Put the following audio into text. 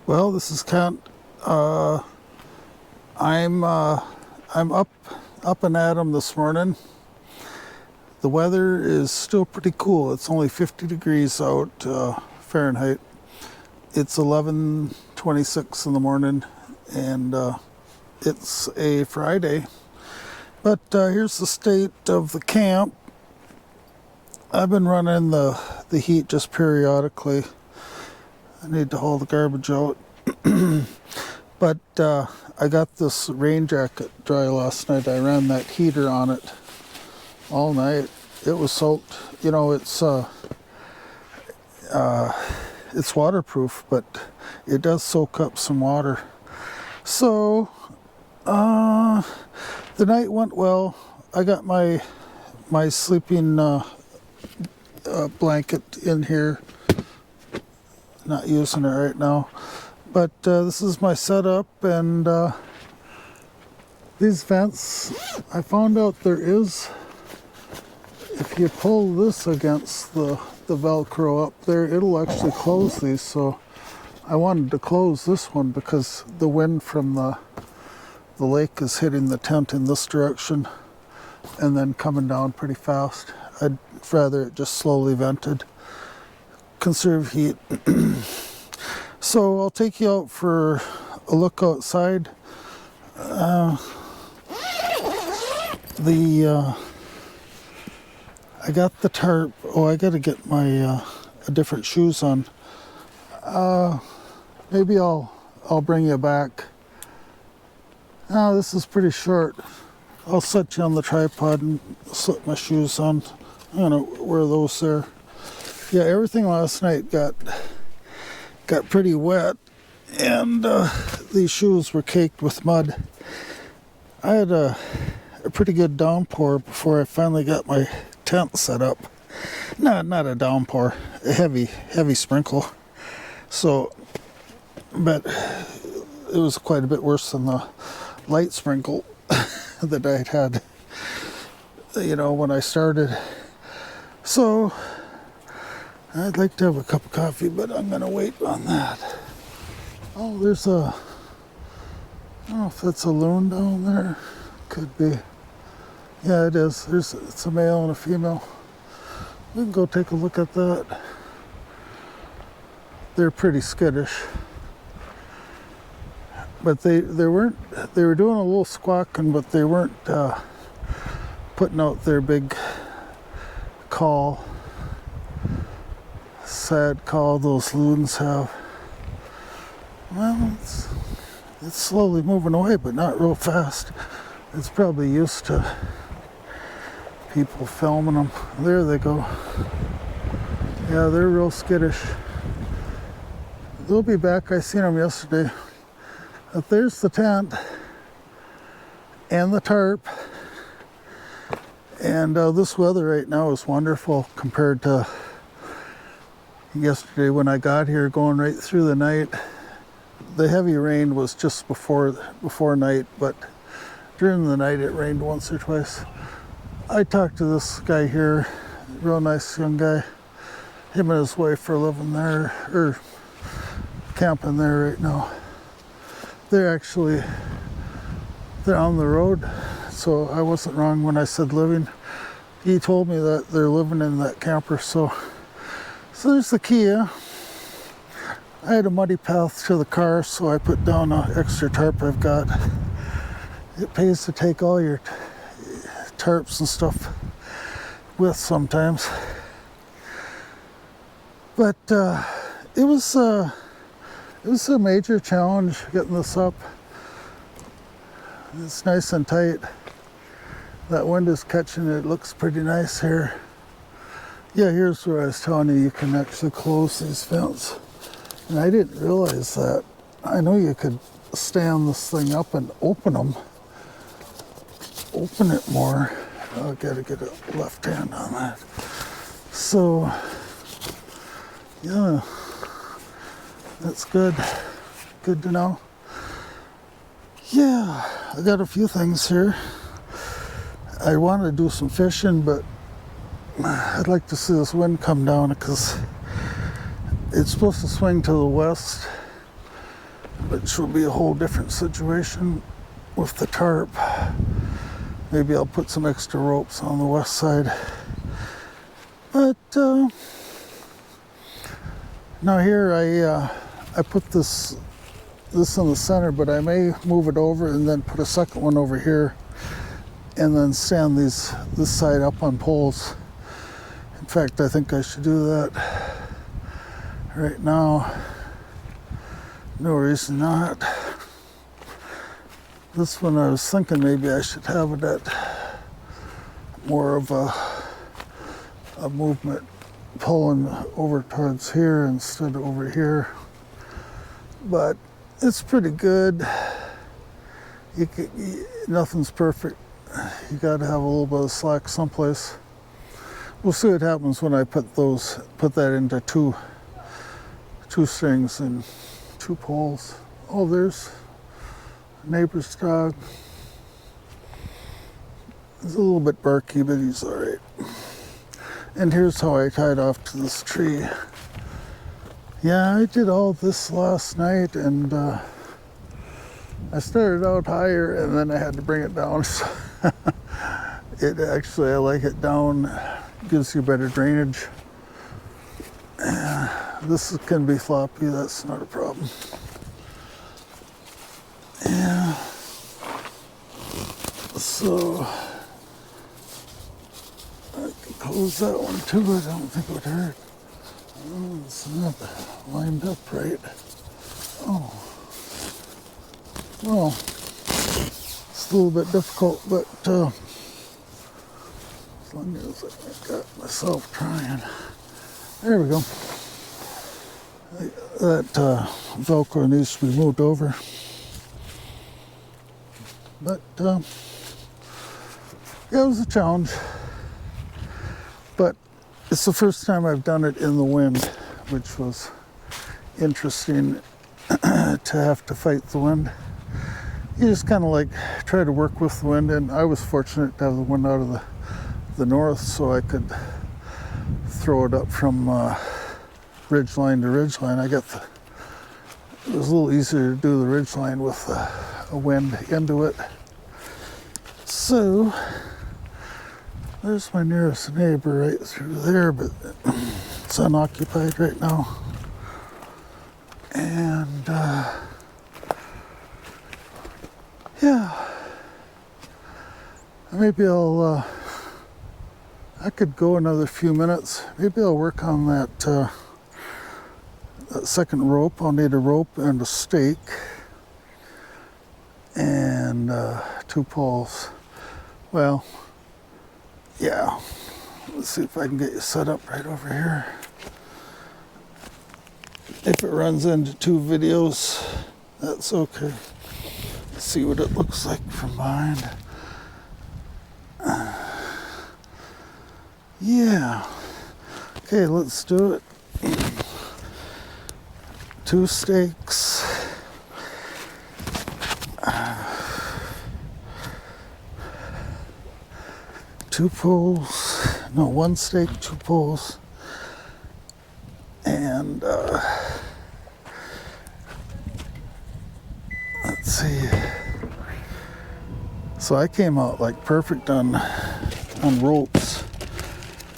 Well, this is Kent. I'm up and at 'em this morning. The weather is still pretty cool. It's only 50 degrees out Fahrenheit. It's 11:26 in the morning, and it's a Friday. But here's the state of the camp. I've been running the heat just periodically. I need to haul the garbage out. But I got this rain jacket dry last night. I ran that heater on it all night. It was soaked. You know, it's waterproof, but it does soak up some water. So the night went well. I got my sleeping blanket in here. Not using it right now, but this is my setup, and these vents, I found out there is, if you pull this against the Velcro up there, it'll actually close these. So I wanted to close this one because the wind from the lake is hitting the tent in this direction and then coming down pretty fast. I'd rather it just slowly vented. Conserve heat. So I'll take you out for a look outside. I got the tarp. Oh, I got to get my different shoes on. Maybe I'll bring you back. Oh, this is pretty short. I'll set you on the tripod and slip my shoes on. I'm gonna wear those there. Yeah, everything last night got pretty wet, and these shoes were caked with mud. I had a pretty good downpour before I finally got my tent set up. Not a downpour, a heavy sprinkle. So, but it was quite a bit worse than the light sprinkle that I'd had, you know, when I started. So I'd like to have a cup of coffee, but I'm going to wait on that. Oh, there's I don't know if that's a loon down there. Could be. Yeah, it is. It's a male and a female. We can go take a look at that. They're pretty skittish. But they were doing a little squawking, but they weren't putting out their big call. Sad call those loons have. Well, it's slowly moving away, but not real fast. It's probably used to people filming them. There they go. Yeah, they're real skittish. They'll be back. I seen them yesterday. But there's the tent and the tarp. And this weather right now is wonderful compared to yesterday when I got here, going right through the night. The heavy rain was just before night, but during the night it rained once or twice. I talked to this guy here, real nice young guy. Him and his wife are living there, or camping there right now. They're on the road, so I wasn't wrong when I said living. He told me that they're living in that camper, so there's the Kia. I had a muddy path to the car, so I put down an extra tarp I've got. It pays to take all your tarps and stuff with sometimes. But it was a major challenge getting this up. It's nice and tight. That wind is catching it. It looks pretty nice here. Yeah, here's where I was telling you can actually close these vents. And I didn't realize that. I know you could stand this thing up and open it more. I gotta get a left hand on that. So, yeah, that's good. Good to know. Yeah, I got a few things here. I wanted to do some fishing, but I'd like to see this wind come down because it's supposed to swing to the west which will be a whole different situation with the tarp. Maybe I'll put some extra ropes on the west side. But now here I put this in the center, but I may move it over and then put a second one over here and then stand this side up on poles. In fact, I think I should do that right now. No reason not. This one I was thinking maybe I should have it at more of a movement, pulling over towards here instead of over here. But it's pretty good. Nothing's perfect. You got to have a little bit of slack someplace. We'll see what happens when I put that into two strings and 2 poles. Oh, there's a neighbor's dog. He's a little bit barky, but he's all right. And here's how I tied off to this tree. Yeah, I did all this last night, and I started out higher, and then I had to bring it down. So I like it down. Gives you better drainage. This can be floppy, that's not a problem. Yeah. So I can close that one too. I don't think it would hurt. Oh, it's not lined up right. Oh. Well, it's a little bit difficult, but as long as I got myself trying. There we go. That Velcro needs to be moved over. But yeah, it was a challenge. But it's the first time I've done it in the wind, which was interesting to have to fight the wind. You just kind of like try to work with the wind, and I was fortunate to have the wind out of the north, so I could throw it up from ridge line to ridge line. It was a little easier to do the ridge line with a wind into it. So there's my nearest neighbor right through there, but it's unoccupied right now. And yeah, maybe I could go another few minutes. Maybe I'll work on that second rope. I'll need a rope and a stake and 2 poles. Well, yeah. Let's see if I can get you set up right over here. If it runs into 2 videos, that's okay. Let's see what it looks like from behind. Yeah. Okay, let's do it. 2 stakes. 2 poles. No, 1 stake, 2 poles. And let's see. So I came out like perfect on ropes.